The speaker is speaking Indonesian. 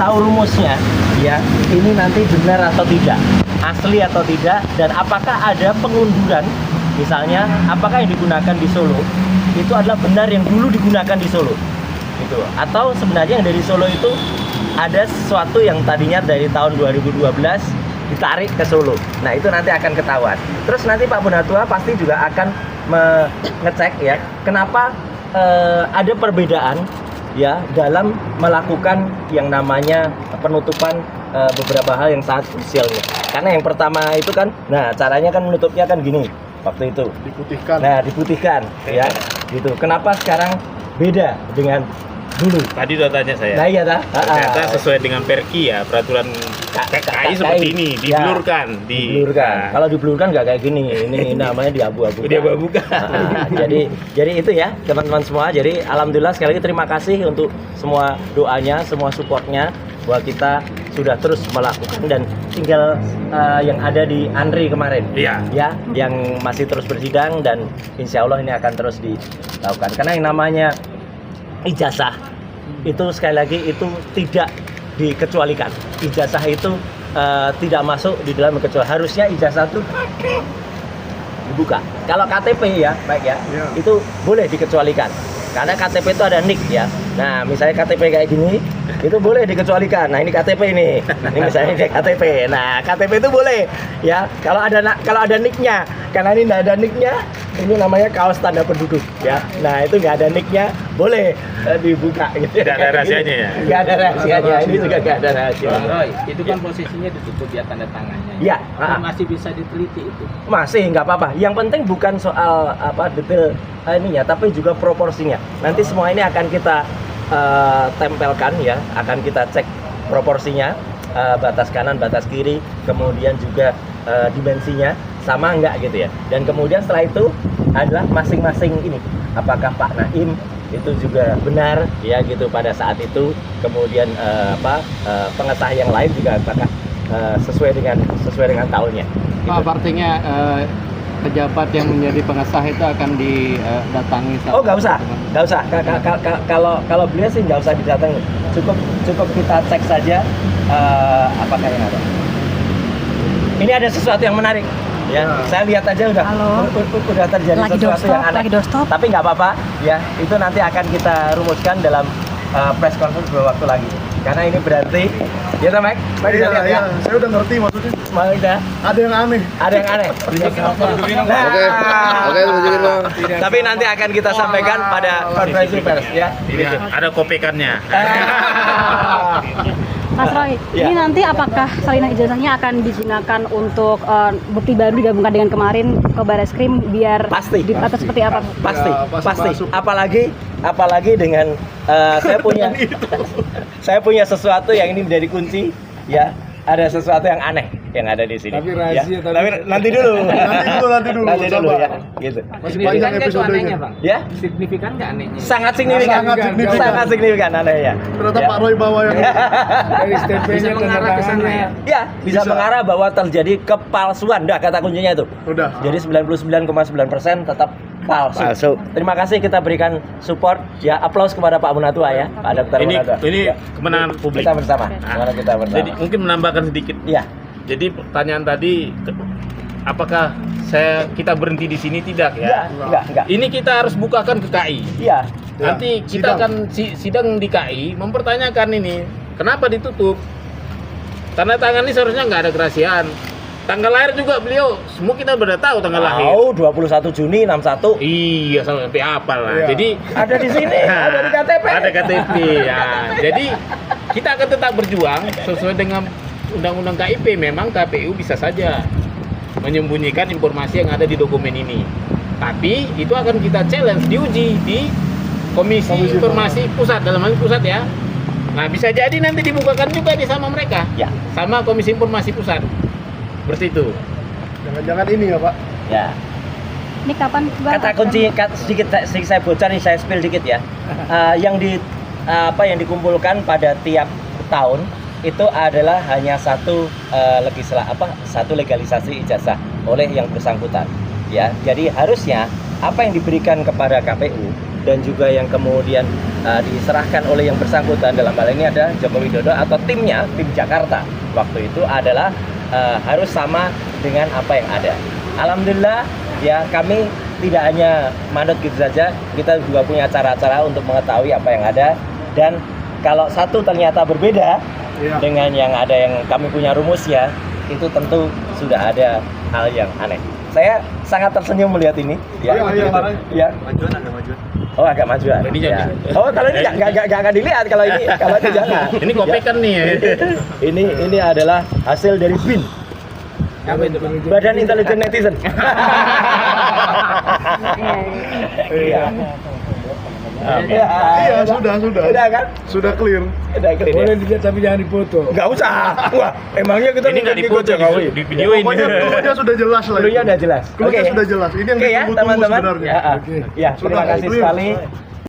tahu rumusnya, ya, ini nanti benar atau tidak, asli atau tidak, dan apakah ada pengunduran, misalnya, apakah yang digunakan di Solo itu adalah benar yang dulu digunakan di Solo, gitu. Atau sebenarnya yang dari Solo itu ada sesuatu yang tadinya dari tahun 2012 ditarik ke Solo. Nah, itu nanti akan ketahuan. Terus nanti Pak Bonatua pasti juga akan mengecek ya, kenapa ada perbedaan ya dalam melakukan yang namanya penutupan beberapa hal yang sangat krusialnya. Karena yang pertama itu kan, nah caranya kan menutupnya kan gini waktu itu. Diputihkan. Nah, diputihkan ya, gitu. Kenapa sekarang beda dengan dulu? Tadi udah tanya saya. Nah, iya tak? Ternyata sesuai dengan Perki ya, peraturan KKI seperti ini, diblurkan, diblurkan. Kalau diblurkan nggak kayak gini, ini namanya diabu-abukan. Diabu-abukan. Jadi itu ya teman-teman semua. Jadi alhamdulillah sekali lagi terima kasih untuk semua doanya, semua supportnya bahwa kita sudah terus melakukan, dan tinggal yang ada di Andri kemarin, Iya. ya, yang masih terus bersidang, dan insya Allah ini akan terus dilakukan. Karena yang namanya ijazah itu sekali lagi itu tidak dikecualikan. Ijazah itu tidak masuk di dalam kecuali, harusnya ijazah itu dibuka. Kalau KTP ya, baik ya, itu boleh dikecualikan. Karena KTP itu ada NIK ya. Nah, misalnya KTP kayak gini, itu boleh dikecualikan. Nah, ini KTP ini. Ini misalnya ini KTP. Nah, KTP itu boleh ya. Kalau ada NIK-nya. Karena ini nggak ada NIK-nya, ini namanya kaos tanda penduduk ya. Nah, itu nggak ada NIK-nya, boleh dibuka gitu. Tidak ada rahasianya ya? Nggak ada rahasianya. Ini juga nggak ada rahasia. Bang Roy, itu kan posisinya ditutup ya tanda tangannya. Iya. Masih bisa diteliti itu. Masih nggak apa-apa. Yang penting bukan soal detail ininya, tapi juga proporsinya. Nanti semua ini akan kita tempelkan ya, akan kita cek proporsinya, batas kanan, batas kiri, kemudian juga dimensinya sama enggak gitu ya. Dan kemudian setelah itu adalah masing-masing ini, apakah Pak Naim itu juga benar ya gitu pada saat itu, kemudian pengesah yang lain juga apakah sesuai dengan tahunnya. Pak, artinya pejabat yang menjadi pengesah itu akan didatangi. Oh, nggak usah. Kalau beliau sih nggak usah didatangi. Cukup kita cek saja apakah yang ada. Ini ada sesuatu yang menarik. Ya, saya lihat aja udah terjadi lagi sesuatu yang aneh. Tapi nggak apa-apa. Ya, itu nanti akan kita rumuskan dalam press conference beberapa waktu lagi. Karena ini berarti, ya Pak Mike? Iya, saya udah ngerti maksudnya. Udah. Ada yang aneh. Oke, tunjukin Bang. Tapi nanti akan kita sampaikan pada konferensi pers ya. Ada kopekannya. Mas Roy, ini nanti apakah salinan ijazahnya akan digunakan untuk bukti baru digabungkan dengan kemarin ke Barreskrim biar Pasti. atau seperti apa? Pasti. Masuk. Apalagi dengan saya punya sesuatu yang ini menjadi kunci ya. Ada sesuatu yang aneh yang ada di sini. Tapi rahasia, ya. tapi nanti dulu. Nanti dulu ya. Gitu. Masih panjang episodenya. Bang? Ya. Signifikan nggak anehnya? Sangat signifikan anehnya. Ternyata Ya. Pak Roy bawa yang dari Bisa STP-nya mengarah ke sana ya? Ya, bisa mengarah bahwa terjadi kepalsuan. Dah kata kuncinya itu. Udah. Jadi 99,9% tetap palsu. Terima kasih kita berikan support. Ya, aplaus kepada Pak Bonatua ya. Pak Dr. Bonatua. Ini Ya. kemenangan publik. Kita bersama. Kita bersama. Jadi mungkin menambahkan sedikit. Iya. Jadi pertanyaan tadi, apakah kita berhenti di sini? Tidak ya. Enggak. Ini kita harus bukakan ke KI. Iya. Nanti kita akan sidang di KI mempertanyakan ini, kenapa ditutup? Tanda tangan ini seharusnya nggak ada kerahasiaan. Tanggal lahir juga beliau, semua kita udah tahu tanggal lahir. Tahu 21 Juni 61. Iya, sampai apa lah. Iya. Jadi Ada di sini, ada di KTP. Ada KTP ya. Jadi kita akan tetap berjuang sesuai dengan Undang-Undang KIP. Memang KPU bisa saja menyembunyikan informasi yang ada di dokumen ini. Tapi itu akan kita challenge, diuji di Komisi Informasi Pusat, dalam hal ini pusat ya. Nah, bisa jadi nanti dibukakan juga di sama mereka. Ya. Sama Komisi Informasi Pusat. Seperti itu. Jangan-jangan ini ya Pak. Ya. Ini kapan? Kata kunci sedikit saya bocor nih, saya spill dikit ya. Yang dikumpulkan pada tiap tahun itu adalah hanya satu legalisasi ijazah oleh yang bersangkutan. Ya, jadi harusnya apa yang diberikan kepada KPU dan juga yang kemudian diserahkan oleh yang bersangkutan, dalam hal ini ada Joko Widodo atau timnya, tim Jakarta waktu itu adalah harus sama dengan apa yang ada. Alhamdulillah ya, kami tidak hanya manut gitu saja, kita juga punya cara-cara untuk mengetahui apa yang ada, dan kalau satu ternyata berbeda dengan yang ada yang kami punya rumusnya, itu tentu sudah ada hal yang aneh. Saya sangat tersenyum melihat ini. Ya. Majuan ada majuan. Oh, agak majuan. Ini Ya. jadi. Oh, kalau ini nggak akan dilihat kalau ini jangan. Ini kopekan nih ya. Ini adalah hasil dari BIN. Apa itu, Bang? Badan Intelijen Netizen. Iya. Iya, sudah. Udah kan? Sudah clear. Udah clear. Boleh Ya? dilihat tapi jangan dipoto. Nggak usah. Wah, emangnya kita Ini nggak ngikut dipoto, Jokowi. di videoin. Pokoknya clue-nya sudah jelas lah. Dulunya udah jelas. Clue-nya sudah jelas. Ini yang Oke ya, ditunggu-tunggu teman-teman. sebenarnya. Ya, Oke. ya, terima Sudah kasih clear. sekali.